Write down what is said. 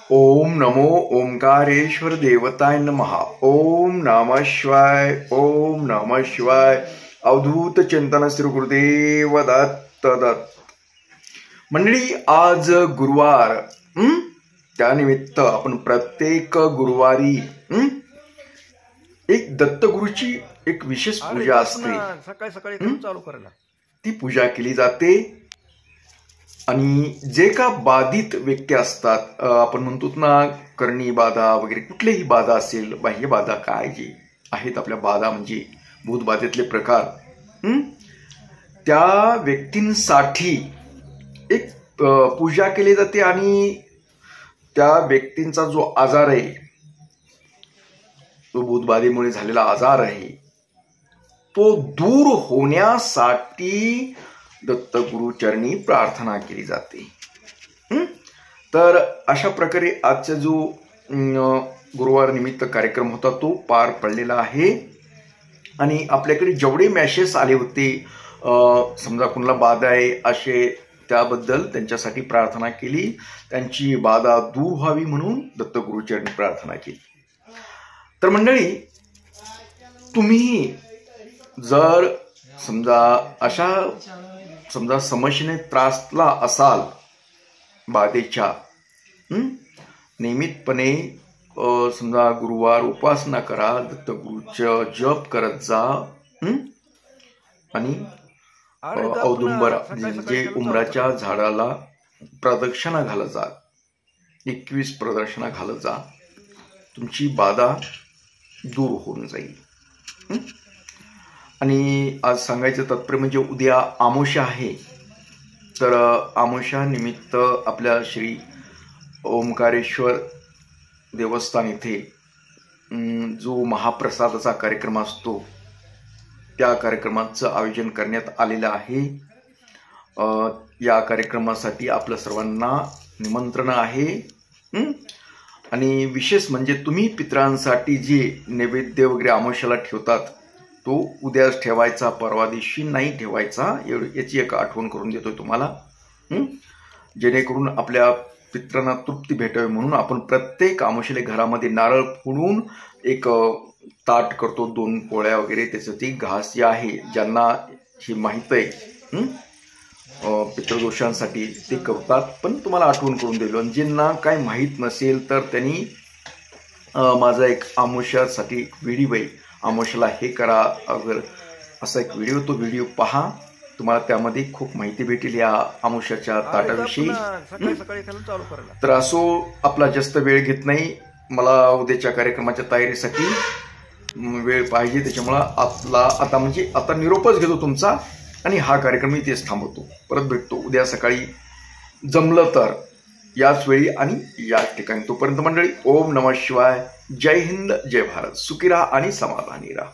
ओम नमो ओंकारेश्वर देवताय नमः. ओम नमः शिवाय. ओम नमः शिवाय. अवधूत चिंतन श्री गुरुदेव दत्त दत्त. मंडळी, आज गुरुवार, त्यानिमित्त आपण प्रत्येक गुरुवारी एक दत्तगुरूची एक विशेष पूजा असते. सकाळी सकाळी चालू करायला ती पूजा केली जाते. आणि जे का बाधित व्यक्ती असतात, आपण म्हणतो ना, करणी बाधा वगैरे कुठलेही बाधा असेल, बाह्य बाधा काय जे आहेत आपल्या बाधा, म्हणजे भूतबाधेतले प्रकार, त्या व्यक्तींसाठी एक पूजा केली जाते. आणि त्या व्यक्तींचा जो आजार आहे, तो भूतबाधेमुळे झालेला आजार आहे, तो दूर होण्यासाठी दत्तगुरुचरणी प्रार्थना केली जाते. तर अशा प्रकारे आजचा जो गुरुवार निमित्त कार्यक्रम होता तो पार पडलेला आहे. आणि आपल्याकडे जेवढे मॅसेज आले होते, समजा कुणाला बाधा आहे असे, त्याबद्दल त्यांच्यासाठी प्रार्थना केली, त्यांची बाधा दूर व्हावी म्हणून दत्तगुरुचरणी प्रार्थना केली. तर मंडळी, तुम्ही जर समजा समस्येने त्रासला असाल बाधेच्या, नियमितपणे समजा गुरुवार उपासना करा, दत्तगुरूचं जप करत जा. आणि औदुंबर म्हणजे उंबराच्या झाडाला प्रदक्षिणा घालत जा, 21 प्रदक्षिणा घालत जा. तुमची बाधा दूर होऊन जाईल. आणि आज सांगायचं तात्पर्य म्हणजे उद्या आमोशा आहे. तर आमोशा निमित्त आपल्या श्री ओंकारेश्वर देवस्थान इथे जो महाप्रसादाचा कार्यक्रम असतो, त्या कार्यक्रमाचं आयोजन करण्यात आलेलं आहे. या कार्यक्रमासाठी आपल्या सर्वांना निमंत्रण आहे. आणि विशेष म्हणजे तुम्ही पितरांसाठी जे नैवेद्य वगैरे आमोशाला ठेवतात, तो उद्याच ठेवायचा, परवा दिवशी नाही ठेवायचा. याची एक आठवण करून देतोय तुम्हाला, जेणेकरून आपल्या पितरांना तृप्ती भेटावी म्हणून आपण प्रत्येक आमोशाला घरामध्ये नारळ फोडून एक ताट करतो, 2 पोळ्या वगैरे, त्यासाठी घास जे आहे, ज्यांना ही माहीत आहे पितृदोषांसाठी ते करतात. पण तुम्हाला आठवण करून दिलो. आणि ज्यांना काय माहीत नसेल तर त्यांनी माझा एक आमोशासाठी व्हिडिओ आहे, आमोशाला हे करा अगर असा एक व्हिडिओ, तो व्हिडिओ पहा, तुम्हाला त्यामध्ये खूप माहिती भेटेल या आमोशाच्या ताटाविषयी. तर असो, आपला जास्त वेळ घेत नाही, मला उद्याच्या कार्यक्रमाच्या तयारीसाठी वेळ पाहिजे, त्याच्यामुळं आता निरोपच घेतो तुमचा. आणि हा कार्यक्रम मी तेच थांबवतो. परत भेटतो उद्या सकाळी, जमलं तर याच वेळी आणि याच ठिकाणी. तोपर्यंत मंडळी, ओम नमः शिवाय. जय हिंद, जय भारत. सुखी राहा आणि समाधानी राहा.